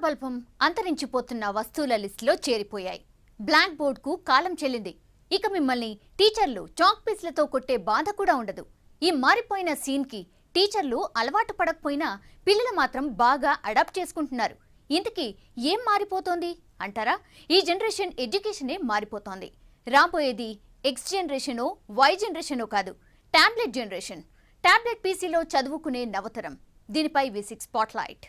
బల్బం అంతరించిపోతున్న వస్తువుల లిస్టులో చేరిపోయాయి. బ్లాక్ బోర్డుకు కాలం చెల్లింది. ఇక మిమ్మల్ని టీచర్లు చాక్ పీస్లతో కొట్టే బాధ కూడా ఉండదు. ఈ మారిపోయిన సీన్కి టీచర్లు అలవాటు పడకపోయినా పిల్లలు మాత్రం బాగా అడాప్ట్ చేసుకుంటున్నారు. ఇంతకీ ఏం మారిపోతోంది అంటారా? ఈ జనరేషన్ ఎడ్యుకేషనే మారిపోతోంది. రాబోయేది ఎక్స్ జనరేషనో వై జనరేషనో కాదు, టాబ్లెట్ జనరేషన్. టాబ్లెట్ పీసీలో చదువుకునే నవతరం. దీనిపై V6 స్పాట్లైట్.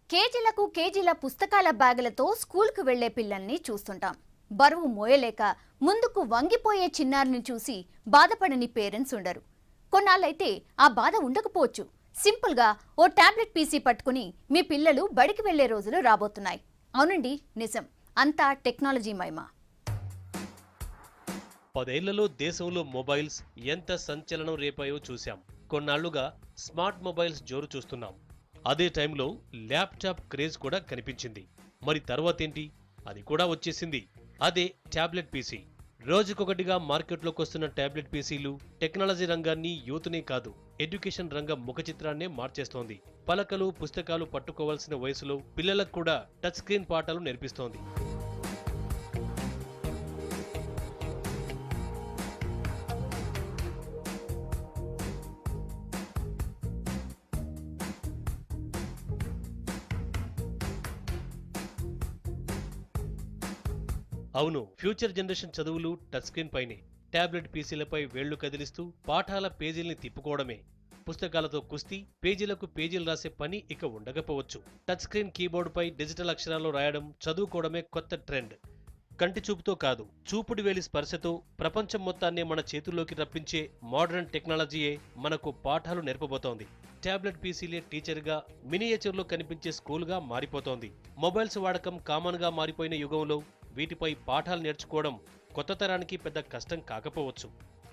కేజీలకు కేజీల పుస్తకాల బ్యాగులతో స్కూల్కు వెళ్లే పిల్లల్ని చూస్తుంటాం. బరువు మోయలేక ముందుకు వంగిపోయే చిన్నారిని చూసి బాధపడని పేరెంట్స్ ఉండరు. కొన్నాళ్ళైతే ఆ బాధ ఉండకపోవచ్చు. సింపుల్గా ఓ టాబ్లెట్ పీసీ పట్టుకుని మీ పిల్లలు బడికి వెళ్లే రోజులు రాబోతున్నాయి. అవునండి, నిజం. అంతా టెక్నాలజీ మహిమ. 10 ఏళ్లలో దేశంలో మొబైల్స్ ఎంత సంచలనం రేపాయో చూశాం. కొన్నాళ్లుగా స్మార్ట్ మొబైల్స్ జోరు చూస్తున్నాం. అదే టైంలో ల్యాప్టాప్ క్రేజ్ కూడా కనిపించింది. మరి తర్వాతేంటి? అది కూడా వచ్చేసింది. అదే టాబ్లెట్ పీసీ. రోజుకొకటిగా మార్కెట్లోకి వస్తున్న టాబ్లెట్ పీసీలు టెక్నాలజీ రంగాన్ని, యూత్నే కాదు ఎడ్యుకేషన్ రంగం ముఖ చిత్రాన్నే మార్చేస్తోంది. పలకలు, పుస్తకాలు పట్టుకోవాల్సిన వయసులో పిల్లలకు కూడా టచ్ స్క్రీన్ పాఠాలు నేర్పిస్తోంది. అవును, ఫ్యూచర్ జనరేషన్ చదువులు టచ్ స్క్రీన్ పైనే. టాబ్లెట్ పీసీలపై వేళ్లు కదిలిస్తూ పాఠాల పేజీల్ని తిప్పుకోవడమే. పుస్తకాలతో కుస్తీ, పేజీలకు పేజీలు రాసే పని ఇక ఉండకపోవచ్చు. టచ్ స్క్రీన్ కీబోర్డుపై డిజిటల్ అక్షరాల్లో రాయడం, చదువుకోవడమే కొత్త ట్రెండ్. కంటి చూపుతో కాదు, చూపుడు వేలి స్పర్శతో ప్రపంచం మొత్తాన్నే మన చేతుల్లోకి రప్పించే మోడర్న్ టెక్నాలజీయే మనకు పాఠాలు నేర్పబోతోంది. టాబ్లెట్ పీసీలే టీచర్గా, మినియేచర్లో కనిపించే స్కూల్గా మారిపోతోంది. మొబైల్స్ వాడకం కామన్గా మారిపోయిన యుగంలో వీటిపై పాఠాలు నేర్చుకోవడం కొత్త తరానికి పెద్ద కష్టం కాకపోవచ్చు.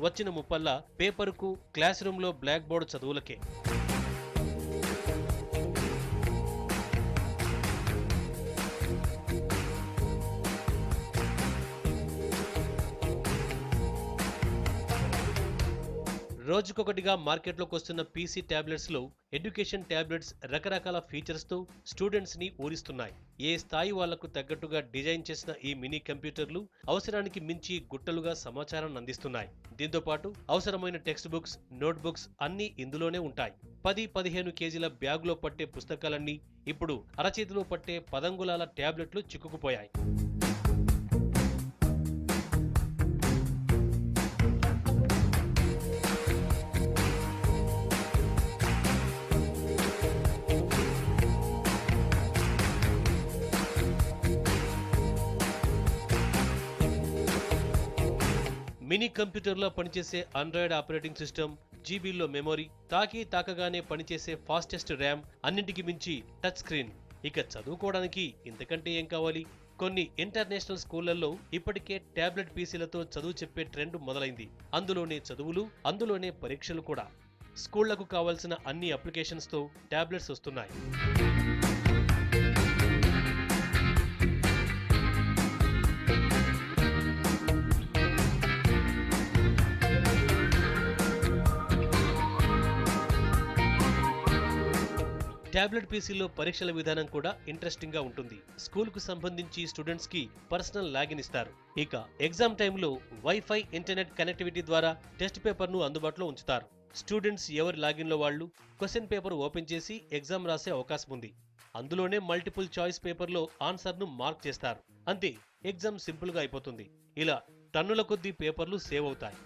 వచ్చిన ముప్పల్లా పేపర్కు, క్లాస్ రూమ్లో బ్లాక్ బోర్డు చదువులకే. రోజుకొకటిగా మార్కెట్లోకి వస్తున్న పీసీ ట్యాబ్లెట్స్లో ఎడ్యుకేషన్ ట్యాబ్లెట్స్ రకరకాల ఫీచర్స్తో స్టూడెంట్స్ని ఊరిస్తున్నాయి. ఏ స్థాయి వాళ్లకు తగ్గట్టుగా డిజైన్ చేసిన ఈ మినీ కంప్యూటర్లు అవసరానికి మించి గుట్టలుగా సమాచారాన్ని అందిస్తున్నాయి. దీంతోపాటు అవసరమైన టెక్స్ట్ బుక్స్, నోట్ బుక్స్ అన్నీ ఇందులోనే ఉంటాయి. 10-15 కేజీల బ్యాగులో పట్టే పుస్తకాలన్నీ ఇప్పుడు అరచేతిలో పట్టే 10 అంగుళాల ట్యాబ్లెట్లు చిక్కుకుపోయాయి. మినీ కంప్యూటర్లో పనిచేసే ఆండ్రాయిడ్ ఆపరేటింగ్ సిస్టమ్, జీబీలో మెమొరీ, తాకగానే పనిచేసే ఫాస్టెస్ట్ ర్యామ్, అన్నింటికి మించి టచ్ స్క్రీన్. ఇక చదువుకోవడానికి ఇంతకంటే ఏం కావాలి? కొన్ని ఇంటర్నేషనల్ స్కూళ్లలో ఇప్పటికే టాబ్లెట్ పీసీలతో చదువు చెప్పే ట్రెండ్ మొదలైంది. అందులోనే చదువులు, అందులోనే పరీక్షలు కూడా. స్కూళ్లకు కావాల్సిన అన్ని అప్లికేషన్స్తో టాబ్లెట్స్ వస్తున్నాయి. టాబ్లెట్ పీసీలో పరీక్షల విధానం కూడా ఇంట్రెస్టింగ్ గా ఉంటుంది. స్కూల్ కు సంబంధించి స్టూడెంట్స్ కి పర్సనల్ లాగిన్ ఇస్తారు. ఇక ఎగ్జామ్ టైంలో వైఫై, ఇంటర్నెట్ కనెక్టివిటీ ద్వారా టెస్ట్ పేపర్ ను అందుబాటులో ఉంచుతారు. స్టూడెంట్స్ ఎవరి లాగిన్ లో వాళ్ళు క్వశ్చన్ పేపర్ ఓపెన్ చేసి ఎగ్జామ్ రాసే అవకాశం ఉంది. అందులోనే మల్టిపుల్ చాయిస్ పేపర్ లో ఆన్సర్ ను మార్క్ చేస్తారు. అంతే, ఎగ్జామ్ సింపుల్ గా అయిపోతుంది. ఇలా టన్నుల కొద్దీ పేపర్లు సేవ్ అవుతాయి.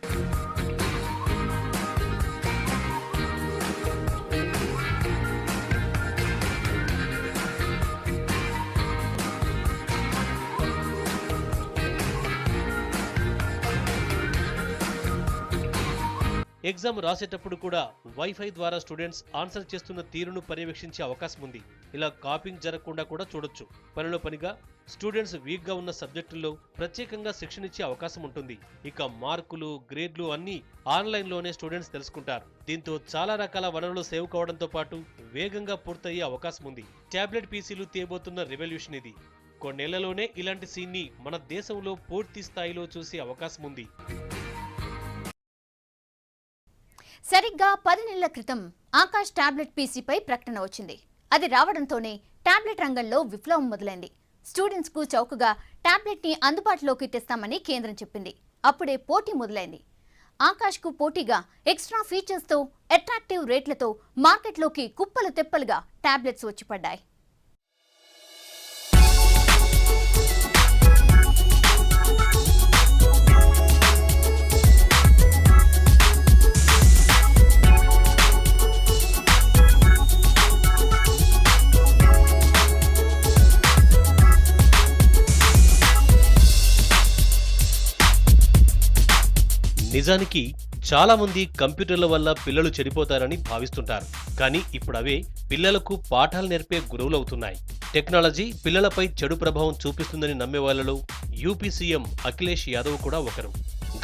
ఎగ్జామ్ రాసేటప్పుడు కూడా వైఫై ద్వారా స్టూడెంట్స్ ఆన్సర్ చేస్తున్న తీరును పర్యవేక్షించే అవకాశం ఉంది. ఇలా కాపింగ్ జరగకుండా కూడా చూడొచ్చు. పనిలో పనిగా స్టూడెంట్స్ వీక్ గా ఉన్న సబ్జెక్టుల్లో ప్రత్యేకంగా శిక్షణ ఇచ్చే అవకాశం ఉంటుంది. ఇక మార్కులు, గ్రేడ్లు అన్నీ ఆన్లైన్లోనే స్టూడెంట్స్ తెలుసుకుంటారు. దీంతో చాలా రకాల వనరులు సేవ్ కావడంతో పాటు వేగంగా పూర్తయ్యే అవకాశం ఉంది. టాబ్లెట్ పీసీలు తేబోతున్న రెవల్యూషన్ ఇది. కొన్నేళ్లలోనే ఇలాంటి సీన్ని మన దేశంలో పూర్తి స్థాయిలో చూసే అవకాశం ఉంది. సరిగ్గా 10 నెలల క్రితం ఆకాష్ టాబ్లెట్ పీసీపై ప్రకటన వచ్చింది. అది రావడంతోనే టాబ్లెట్ రంగంలో విప్లవం మొదలైంది. స్టూడెంట్స్ కు చౌకగా టాబ్లెట్ ని అందుబాటులోకి తెస్తామని కేంద్రం చెప్పింది. అప్పుడే పోటీ మొదలైంది. ఆకాష్ కు పోటీగా ఎక్స్ట్రా ఫీచర్స్ తో అట్రాక్టివ్ రేట్లతో మార్కెట్లోకి కుప్పలు తెప్పలుగా టాబ్లెట్స్ వచ్చి పడ్డాయి. నిజానికి చాలా మంది కంప్యూటర్ల వల్ల పిల్లలు చెడిపోతారని భావిస్తుంటారు. కానీ ఇప్పుడు అవే పిల్లలకు పాఠాలు నేర్పే గురువులవుతున్నాయి. టెక్నాలజీ పిల్లలపై చెడు ప్రభావం చూపిస్తుందని నమ్మే వాళ్లలో యూపీ సీఎం అఖిలేష్ యాదవ్ కూడా ఒకరు.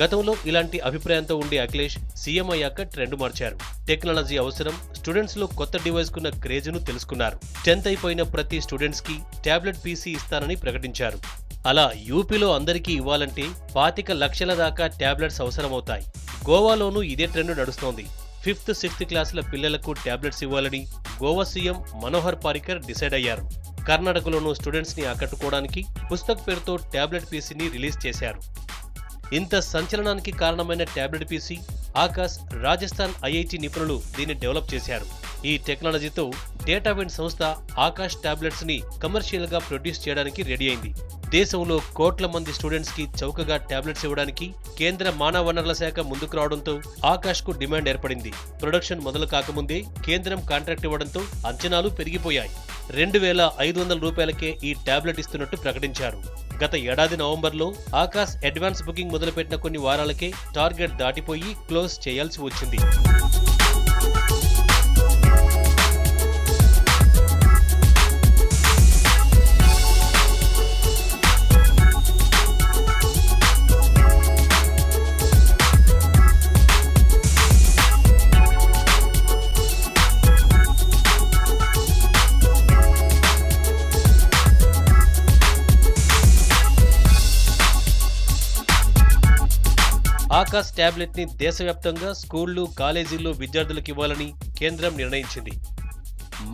గతంలో ఇలాంటి అభిప్రాయంతో ఉండే అఖిలేష్ సీఎం అయ్యాక ట్రెండ్ మార్చారు. టెక్నాలజీ అవసరం, స్టూడెంట్స్ లో కొత్త డివైస్ కున్న క్రేజ్ను తెలుసుకున్నారు. 10th అయిపోయిన ప్రతి స్టూడెంట్స్ కి టాబ్లెట్ పీసీ ఇస్తానని ప్రకటించారు. అలా యూపీలో అందరికీ ఇవ్వాలంటే 25 లక్షల దాకా టాబ్లెట్స్ అవసరమవుతాయి. గోవాలోనూ ఇదే ట్రెండ్ నడుస్తోంది. 5th, 6th క్లాసుల పిల్లలకు టాబ్లెట్స్ ఇవ్వాలని గోవా సీఎం మనోహర్ పారికర్ డిసైడ్ అయ్యారు. కర్ణాటకలోనూ స్టూడెంట్స్ ని ఆకట్టుకోవడానికి పుస్తక్ పేరుతో టాబ్లెట్ పీసీని రిలీజ్ చేశారు. ఇంత సంచలనానికి కారణమైన tablet PC Akash Rajasthan IIT నిపుణులు దీన్ని డెవలప్ చేశారు. ఈ టెక్నాలజీతో డేటావిన్ సంస్థ ఆకాష్ టాబ్లెట్స్ ని కమర్షియల్ గా ప్రొడ్యూస్ చేయడానికి రెడీ అయింది. దేశంలో కోట్ల మంది స్టూడెంట్స్ కి చౌకగా టాబ్లెట్స్ ఇవ్వడానికి కేంద్ర మానవ వనరుల శాఖ ముందుకు రావడంతో ఆకాష్ కు డిమాండ్ ఏర్పడింది. ప్రొడక్షన్ మొదలు కాకముందే కేంద్రం కాంట్రాక్ట్ ఇవ్వడంతో అంచనాలు పెరిగిపోయాయి. 2500 రూపాయలకే ఈ టాబ్లెట్ ఇస్తున్నట్టు ప్రకటించారు. గత ఏడాది నవంబర్లో ఆకాష్ అడ్వాన్స్ బుకింగ్ మొదలుపెట్టిన కొన్ని వారాలకే టార్గెట్ దాటిపోయి క్లోజ్ చేయాల్సి వచ్చింది. ఆకాష్ టాబ్లెట్ ని దేశవ్యాప్తంగా స్కూళ్లు, కాలేజీల్లో విద్యార్థులకు ఇవ్వాలని కేంద్రం నిర్ణయించింది.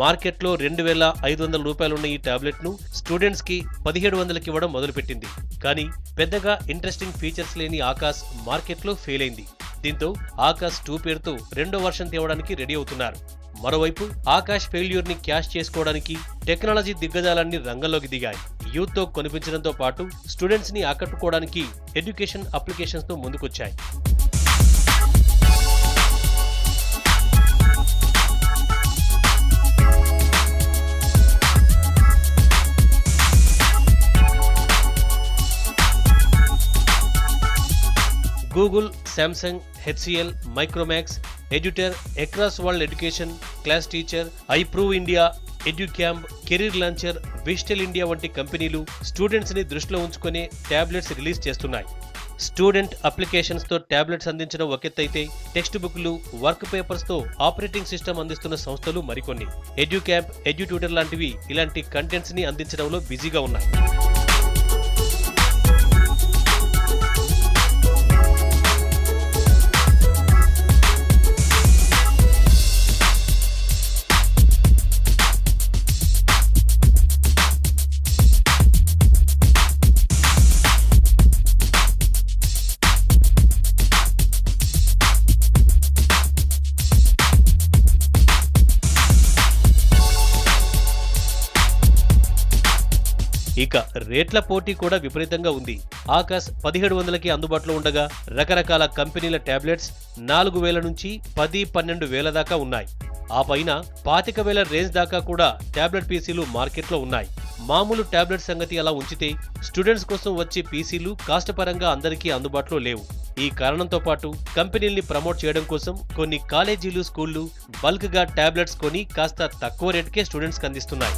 మార్కెట్లో 2500 రూపాయలున్న ఈ టాబ్లెట్ ను స్టూడెంట్స్ కి 1700కి ఇవ్వడం మొదలుపెట్టింది. కానీ పెద్దగా ఇంట్రెస్టింగ్ ఫీచర్స్ లేని ఆకాష్ మార్కెట్లో ఫెయిల్ అయింది. దీంతో ఆకాష్ 2 పేరుతో 2వ వర్షన్ తేవడానికి రెడీ అవుతున్నారు. మరోవైపు ఆకాష్ ఫెయిల్యూర్ ని క్యాష్ చేసుకోవడానికి టెక్నాలజీ దిగ్గజాలన్నీ రంగంలోకి దిగాయి. యూత్ తో కొనిపించడంతో పాటు స్టూడెంట్స్ ని ఆకట్టుకోవడానికి ఎడ్యుకేషన్ అప్లికేషన్స్ తో ముందుకొచ్చాయి. Google, Samsung, HCL, Micromax, Edutor, across world education, Class Teacher, iProve India, Educomp, Career Launcher, విజిటల్ ఇండియా వంటి కంపెనీలు స్టూడెంట్స్ ని దృష్టిలో ఉంచుకునే టాబ్లెట్స్ రిలీజ్ చేస్తున్నాయి. స్టూడెంట్ అప్లికేషన్స్ తో టాబ్లెట్స్ అందించడం ఒకెత్తైతే టెక్స్ట్ బుక్లు, వర్క్ పేపర్స్ తో ఆపరేటింగ్ సిస్టమ్ అందిస్తున్న సంస్థలు మరికొన్ని. ఎడ్యుక్యాంప్, ఎడ్యుట్యూటర్ లాంటివి ఇలాంటి కంటెంట్స్ ని అందించడంలో బిజీగా ఉన్నాయి. ఇక రేట్ల పోటీ కూడా విపరీతంగా ఉంది. ఆకాష్ 1700కి అందుబాటులో ఉండగా రకరకాల కంపెనీల టాబ్లెట్స్ 4000 నుంచి 10-12,000 దాకా ఉన్నాయి. ఆ పైన 25,000 రేంజ్ దాకా కూడా టాబ్లెట్ పీసీలు మార్కెట్లో ఉన్నాయి. మామూలు టాబ్లెట్ సంగతి అలా ఉంచితే స్టూడెంట్స్ కోసం వచ్చే పీసీలు కాస్ట్ పరంగా అందరికీ అందుబాటులో లేవు. ఈ కారణంతో పాటు కంపెనీల్ని ప్రమోట్ చేయడం కోసం కొన్ని కాలేజీలు, స్కూళ్లు బల్క్ గా టాబ్లెట్స్ కొని కాస్త తక్కువ రేటుకే స్టూడెంట్స్ కి అందిస్తున్నాయి.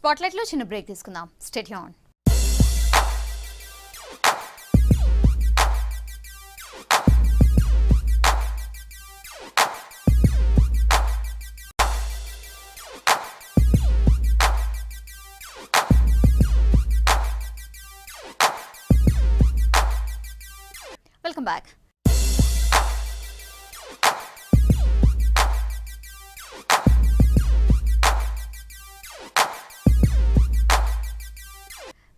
స్పాట్లైట్ లో చిన్న బ్రేక్ తీసుకుందాం. Stay tune. Welcome back.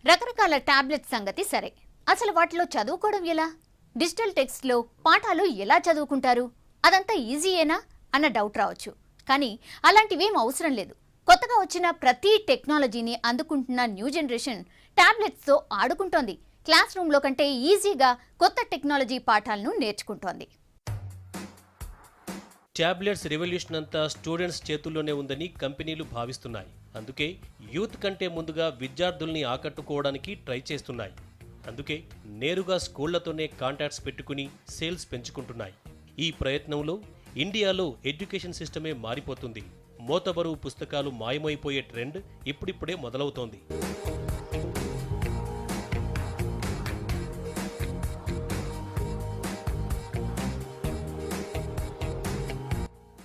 రకరకాల టాబ్లెట్ సంగతి సరే, అసలు వాటిలో చదువుకోవడం ఎలా? డిజిటల్ టెక్స్ట్లో పాఠాలు ఎలా చదువుకుంటారు? అదంతా ఈజీయేనా అన్న డౌట్ రావచ్చు. కానీ అలాంటివేం అవసరం లేదు. కొత్తగా వచ్చిన ప్రతి టెక్నాలజీని అందుకుంటున్న న్యూ జనరేషన్ టాబ్లెట్స్తో ఆడుకుంటోంది. క్లాస్ రూమ్లో కంటే ఈజీగా కొత్త టెక్నాలజీ పాఠాలను నేర్చుకుంటోంది. ట్యాబ్లెట్స్ రెవల్యూషన్ అంతా స్టూడెంట్స్ చేతుల్లోనే ఉందని కంపెనీలు భావిస్తున్నాయి. అందుకే యూత్ కంటే ముందుగా విద్యార్థుల్ని ఆకట్టుకోవడానికి ట్రై చేస్తున్నాయి. అందుకే నేరుగా స్కూళ్లతోనే కాంటాక్ట్స్ పెట్టుకుని సేల్స్ పెంచుకుంటున్నాయి. ఈ ప్రయత్నంలో ఇండియాలో ఎడ్యుకేషన్ సిస్టమే మారిపోతుంది. మోతబరువు పుస్తకాలు మాయమైపోయే ట్రెండ్ ఇప్పుడిప్పుడే మొదలవుతోంది.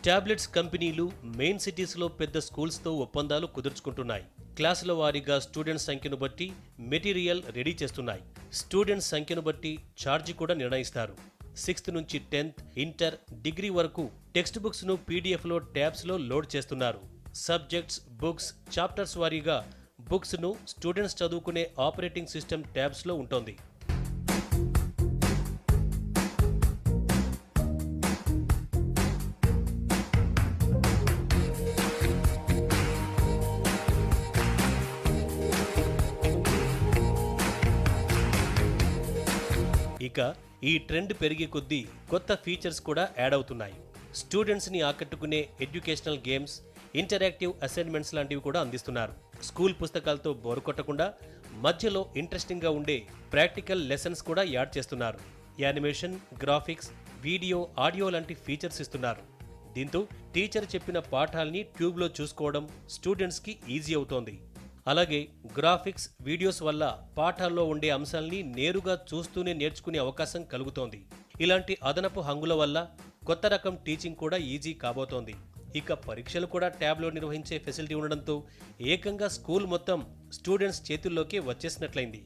టాబ్లెట్స్ కంపెనీలు మెయిన్ సిటీస్లో పెద్ద స్కూల్స్తో ఒప్పందాలు కుదుర్చుకుంటున్నాయి. క్లాసుల వారీగా స్టూడెంట్స్ సంఖ్యను బట్టి మెటీరియల్ రెడీ చేస్తున్నాయి. స్టూడెంట్స్ సంఖ్యను బట్టి ఛార్జీ కూడా నిర్ణయిస్తారు. 6th నుంచి 10th, ఇంటర్, డిగ్రీ వరకు టెక్స్ట్ బుక్స్ను పీడిఎఫ్లో ట్యాబ్స్లో లోడ్ చేస్తున్నారు. సబ్జెక్ట్స్, బుక్స్, చాప్టర్స్ వారీగా బుక్స్ను స్టూడెంట్స్ చదువుకునే ఆపరేటింగ్ సిస్టమ్ ట్యాబ్స్లో ఉంటుంది. ఇక ఈ ట్రెండ్ పెరిగే కొద్దీ కొత్త ఫీచర్స్ కూడా యాడ్ అవుతున్నాయి. స్టూడెంట్స్ని ఆకట్టుకునే ఎడ్యుకేషనల్ గేమ్స్, ఇంటరాక్టివ్ అసైన్మెంట్స్ లాంటివి కూడా అందిస్తున్నారు. స్కూల్ పుస్తకాలతో బోరు కొట్టకుండా మధ్యలో ఇంట్రెస్టింగ్గా ఉండే ప్రాక్టికల్ లెసన్స్ కూడా యాడ్ చేస్తున్నారు. యానిమేషన్, గ్రాఫిక్స్, వీడియో, ఆడియో లాంటి ఫీచర్స్ ఇస్తున్నారు. దీంతో టీచర్ చెప్పిన పాఠాల్ని ట్యూబ్లో చూసుకోవడం స్టూడెంట్స్కి ఈజీ అవుతోంది. అలాగే గ్రాఫిక్స్, వీడియోస్ వల్ల పాఠాల్లో ఉండే అంశాల్ని నేరుగా చూస్తూనే నేర్చుకునే అవకాశం కలుగుతోంది. ఇలాంటి అదనపు హంగుల వల్ల కొత్త రకం టీచింగ్ కూడా ఈజీ కాబోతోంది. ఇక పరీక్షలు కూడా ట్యాబ్లో నిర్వహించే ఫెసిలిటీ ఉండడంతో ఏకంగా స్కూల్ మొత్తం స్టూడెంట్స్ చేతుల్లోకి వచ్చేసినట్లయింది.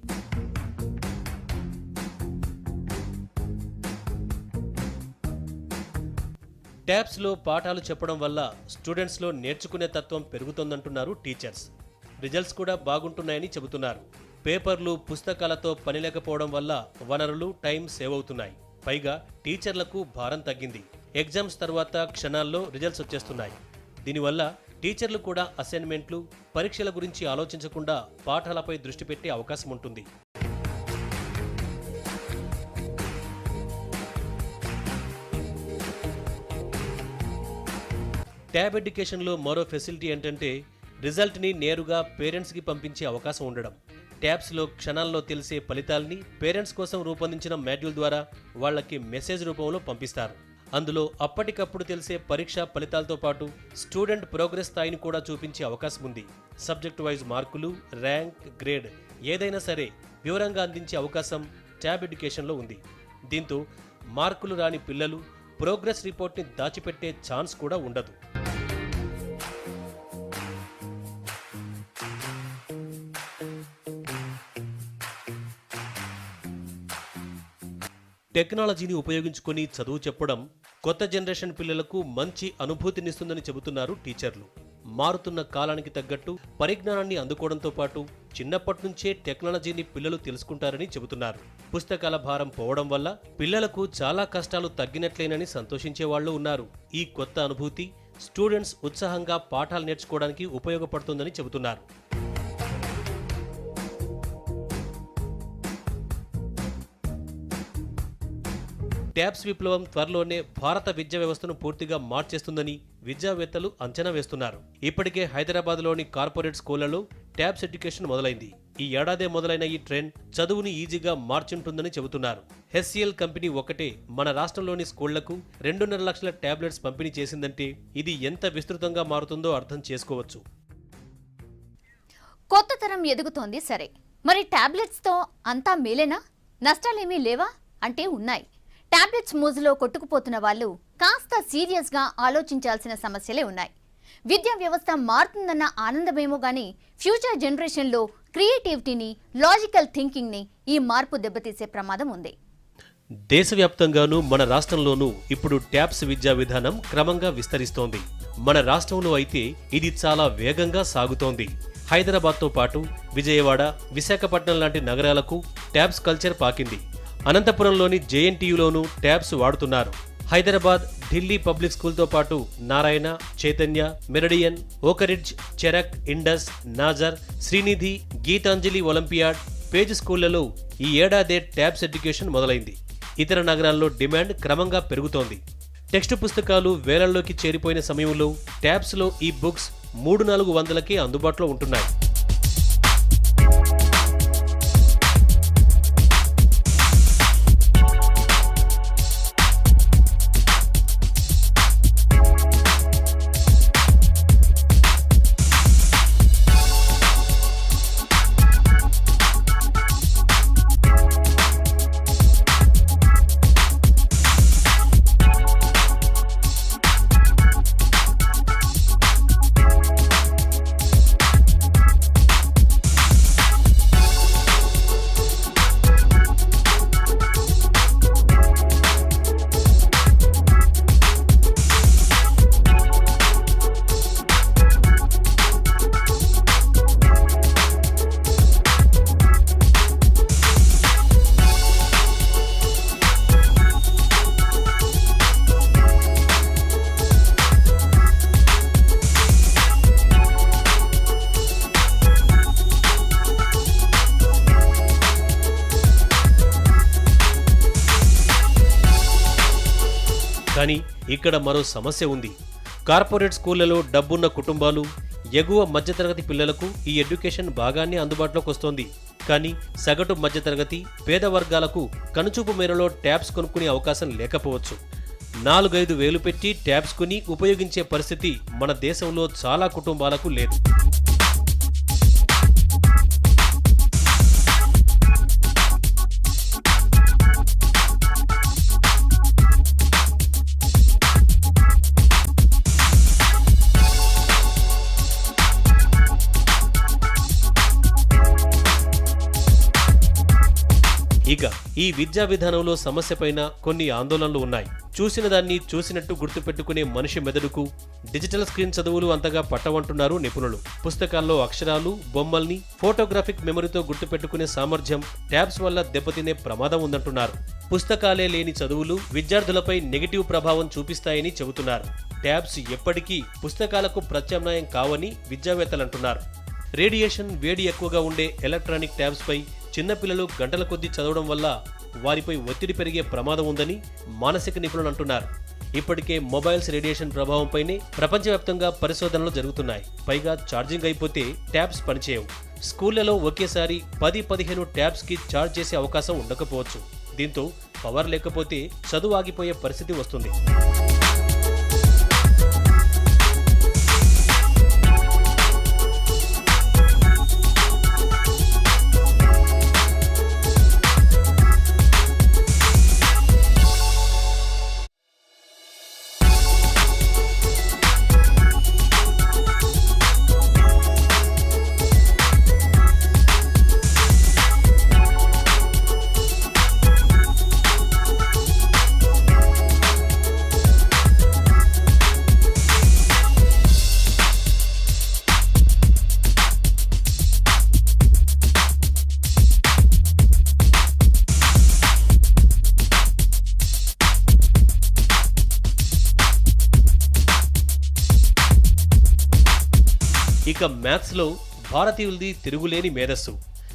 ట్యాబ్స్లో పాఠాలు చెప్పడం వల్ల స్టూడెంట్స్లో నేర్చుకునే తత్వం పెరుగుతోందంటున్నారు టీచర్స్. రిజల్ట్స్ కూడా బాగుంటున్నాయని చెబుతున్నారు. పేపర్లు, పుస్తకాలతో పని లేకపోవడం వల్ల వనరులు, టైం సేవ్ అవుతున్నాయి. పైగా టీచర్లకు భారం తగ్గింది. ఎగ్జామ్స్ తర్వాత క్షణాల్లో రిజల్ట్స్ వచ్చేస్తున్నాయి. దీనివల్ల టీచర్లు కూడా అసైన్మెంట్లు, పరీక్షల గురించి ఆలోచించకుండా పాఠాలపై దృష్టి పెట్టే అవకాశం ఉంటుంది. ట్యాబ్ ఎడ్యుకేషన్లో మరో ఫెసిలిటీ ఏంటంటే రిజల్ట్ని నేరుగా పేరెంట్స్కి పంపించే అవకాశం ఉండడం. ట్యాబ్స్లో క్షణాల్లో తెలిసే ఫలితాల్ని పేరెంట్స్ కోసం రూపొందించిన మాడ్యూల్ ద్వారా వాళ్ళకి మెసేజ్ రూపంలో పంపిస్తారు. అందులో అప్పటికప్పుడు తెలిసే పరీక్ష ఫలితాలతో పాటు స్టూడెంట్ ప్రోగ్రెస్ స్థాయిని కూడా చూపించే అవకాశం ఉంది. సబ్జెక్ట్ వైజ్ మార్కులు, ర్యాంక్, గ్రేడ్ ఏదైనా సరే వివరంగా అందించే అవకాశం ట్యాబ్ ఎడ్యుకేషన్లో ఉంది. దీంతో మార్కులు రాని పిల్లలు ప్రోగ్రెస్ రిపోర్ట్ని దాచిపెట్టే ఛాన్స్ కూడా ఉండదు. టెక్నాలజీని ఉపయోగించుకొని చదువు చెప్పడం కొత్త జనరేషన్ పిల్లలకు మంచి అనుభూతినిస్తుందని చెబుతున్నారు టీచర్లు. మారుతున్న కాలానికి తగ్గట్టు పరిజ్ఞానాన్ని అందుకోవడంతో పాటు చిన్నప్పటి నుంచే టెక్నాలజీని పిల్లలు తెలుసుకుంటారని చెబుతున్నారు. పుస్తకాల భారం పోవడం వల్ల పిల్లలకు చాలా కష్టాలు తగ్గినట్లేనని సంతోషించే వాళ్ళు ఉన్నారు. ఈ కొత్త అనుభూతి స్టూడెంట్స్ ఉత్సాహంగా పాఠాలు నేర్చుకోవడానికి ఉపయోగపడుతుందని చెబుతున్నారు. ట్యాబ్స్ విప్లవం త్వరలోనే భారత విద్యా వ్యవస్థను పూర్తిగా మార్చేస్తుందని విద్యావేత్తలు అంచనా వేస్తున్నారు. ఇప్పటికే హైదరాబాద్లోని కార్పొరేట్ స్కూళ్లలో ట్యాబ్స్ ఎడ్యుకేషన్ మొదలైంది. ఈ ఏడాదే మొదలైన ఈ ట్రెండ్ చదువుని ఈజీగా మార్చుంటుందని చెబుతున్నారు. హెచ్సిఎల్ కంపెనీ ఒకటే మన రాష్ట్రంలోని స్కూళ్లకు 2.5 లక్షల టాబ్లెట్స్ పంపిణీ చేసిందంటే ఇది ఎంత విస్తృతంగా మారుతుందో అర్థం చేసుకోవచ్చు. కొత్త తరం ఎదుగుతోంది సరే, మరి టాబ్లెట్స్తో అంతా మేలేనా? నష్టాలేమీ లేవా అంటే ఉన్నాయి. టాబ్లెట్స్ మోజులో కొట్టుకుపోతున్న వాళ్ళు కాస్త సీరియస్గా ఆలోచించాల్సిన సమస్యలే ఉన్నాయి. విద్యా వ్యవస్థ మారుతుందన్న ఆనందమేమో గానీ ఫ్యూచర్ జనరేషన్లో క్రియేటివిటీని, లాజికల్ థింకింగ్ని ఈ మార్పు దెబ్బతీసే ప్రమాదం ఉంది. దేశవ్యాప్తంగానూ మన రాష్ట్రంలోనూ ఇప్పుడు ట్యాబ్స్ విద్యా విధానం క్రమంగా విస్తరిస్తోంది. మన రాష్ట్రంలో అయితే ఇది చాలా వేగంగా సాగుతోంది. హైదరాబాద్తో పాటు విజయవాడ, విశాఖపట్నం లాంటి నగరాలకు ట్యాబ్స్ కల్చర్ పాకింది. అనంతపురంలోని జేఎన్టీయూలోనూ ట్యాబ్స్ వాడుతున్నారు. హైదరాబాద్, ఢిల్లీ పబ్లిక్ స్కూల్తో పాటు Narayana, Chaitanya, Meridian, Oakridge, Chirec, Indus, Nasr, Srinidhi, Gitanjali Olympiad, పేజ్ స్కూళ్లలో ఈ ఏడాదే ట్యాబ్స్ ఎడ్యుకేషన్ మొదలైంది. ఇతర నగరాల్లో డిమాండ్ క్రమంగా పెరుగుతోంది. టెక్స్ట్ పుస్తకాలు వేలల్లోకి చేరిపోయిన సమయంలో ట్యాబ్స్లో ఈ బుక్స్ 300-400కే అందుబాటులో ఉంటున్నాయి. కానీ ఇక్కడ మరో సమస్య ఉంది. కార్పొరేట్ స్కూళ్లలో డబ్బున్న కుటుంబాలు, ఎగువ మధ్యతరగతి పిల్లలకు ఈ ఎడ్యుకేషన్ బాగానే అందుబాటులోకి వస్తోంది. కానీ సగటు మధ్యతరగతి, పేద వర్గాలకు కనుచూపు మేరలో ట్యాబ్స్ కొనుక్కునే అవకాశం లేకపోవచ్చు. 4-5 వేలు పెట్టి ట్యాబ్స్ కొని ఉపయోగించే పరిస్థితి మన దేశంలో చాలా కుటుంబాలకు లేదు. ఇక ఈ విద్యా విధానంలో సమస్యపైన కొన్ని ఆందోళనలు ఉన్నాయి. చూసిన దాన్ని చూసినట్టు గుర్తుపెట్టుకునే మనిషి మెదడుకు డిజిటల్ స్క్రీన్ చదువులు అంతగా పట్టవంటున్నారు నిపుణులు. పుస్తకాల్లో అక్షరాలు, బొమ్మల్ని ఫోటోగ్రాఫిక్ మెమరీతో గుర్తుపెట్టుకునే సామర్థ్యం ట్యాబ్స్ వల్ల దెబ్బతినే ప్రమాదం ఉందంటున్నారు. పుస్తకాలే లేని చదువులు విద్యార్థులపై నెగిటివ్ ప్రభావం చూపిస్తాయని చెబుతున్నారు. ట్యాబ్స్ ఎప్పటికీ పుస్తకాలకు ప్రత్యామ్నాయం కావని విద్యావేత్తలంటున్నారు. రేడియేషన్ వేడి ఎక్కువగా ఉండే ఎలక్ట్రానిక్ ట్యాబ్స్ పై చిన్నపిల్లలు గంటల కొద్దీ చదవడం వల్ల వారిపై ఒత్తిడి పెరిగే ప్రమాదం ఉందని మానసిక నిపుణులు అంటున్నారు. ఇప్పటికే మొబైల్స్ రేడియేషన్ ప్రభావంపైనే ప్రపంచవ్యాప్తంగా పరిశోధనలు జరుగుతున్నాయి. పైగా ఛార్జింగ్ అయిపోతే ట్యాబ్స్ పనిచేయవు. స్కూళ్లలో ఒకేసారి 10-15 ట్యాబ్స్కి ఛార్జ్ చేసే అవకాశం ఉండకపోవచ్చు. దీంతో పవర్ లేకపోతే చదువు ఆగిపోయే పరిస్థితి వస్తుంది. ఇక మ్యాథ్స్లో భారతీయులది తిరుగులేని మేధస్సు.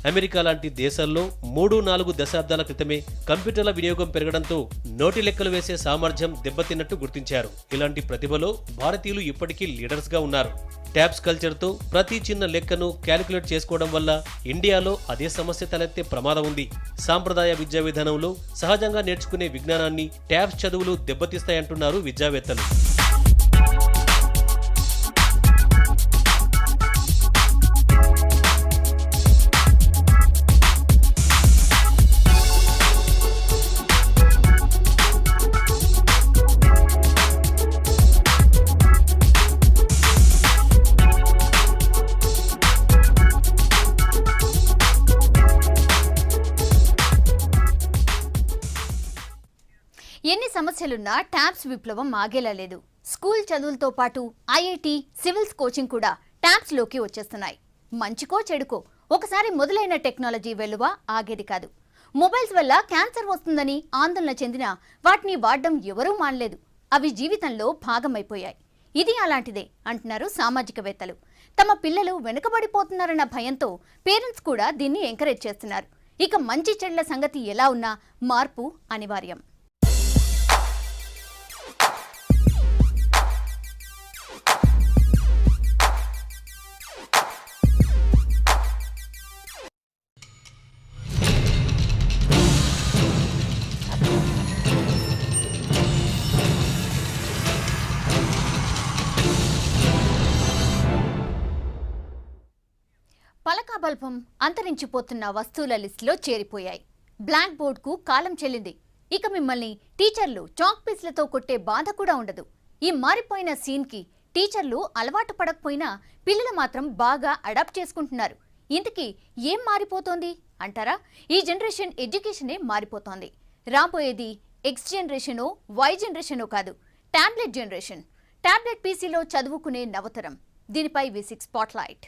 అమెరికా లాంటి దేశాల్లో 3-4 దశాబ్దాల క్రితమే కంప్యూటర్ల వినియోగం పెరగడంతో నోటి లెక్కలు వేసే సామర్థ్యం దెబ్బతిన్నట్టు గుర్తించారు. ఇలాంటి ప్రతిభలో భారతీయులు ఇప్పటికీ లీడర్స్గా ఉన్నారు. ట్యాబ్స్ కల్చర్తో ప్రతి చిన్న లెక్కను క్యాలిక్యులేట్ చేసుకోవడం వల్ల ఇండియాలో అదే సమస్య తలెత్తే ప్రమాదం ఉంది. సాంప్రదాయ విద్యా విధానంలో సహజంగా నేర్చుకునే విజ్ఞానాన్ని ట్యాబ్స్ చదువులు దెబ్బతీస్తాయంటున్నారు విద్యావేత్తలు. సమస్యలున్నా ట్యాబ్స్ విప్లవం ఆగేలా లేదు. స్కూల్ చదువులతో పాటు ఐఐటి, సివిల్స్ కోచింగ్ కూడా ట్యాబ్స్ లోకి వచ్చేస్తున్నాయి. మంచికో చెడుకో ఒకసారి మొదలైన టెక్నాలజీ వెలువ ఆగేది కాదు. మొబైల్స్ వల్ల క్యాన్సర్ వస్తుందని ఆందోళన చెందినా వాటిని వాడడం ఎవరూ మానలేదు. అవి జీవితంలో భాగమైపోయాయి. ఇది అలాంటిదే అంటున్నారు సామాజికవేత్తలు. తమ పిల్లలు వెనుకబడిపోతున్నారన్న భయంతో పేరెంట్స్ కూడా దీన్ని ఎంకరేజ్ చేస్తున్నారు. ఇక మంచి చెడ్ల సంగతి ఎలా ఉన్నా మార్పు అనివార్యం. పలకాబల్పం అంతరించిపోతున్న వస్తువుల లిస్టులో చేరిపోయాయి. బ్లాక్ బోర్డుకు కాలం చెల్లింది. ఇక మిమ్మల్ని టీచర్లు చాక్ పీస్లతో కొట్టే బాధ కూడా ఉండదు. ఈ మారిపోయిన సీన్కి టీచర్లు అలవాటు పడకపోయినా పిల్లలు మాత్రం బాగా అడాప్ట్ చేసుకుంటున్నారు. ఇంతకీ ఏం మారిపోతోంది అంటారా? ఈ జనరేషన్ ఎడ్యుకేషనే మారిపోతోంది. రాబోయేది ఎక్స్ జనరేషనో వై జనరేషనో కాదు, టాబ్లెట్ జనరేషన్. టాబ్లెట్ పీసీలో చదువుకునే నవతరం. దీనిపై V6 స్పాట్లైట్.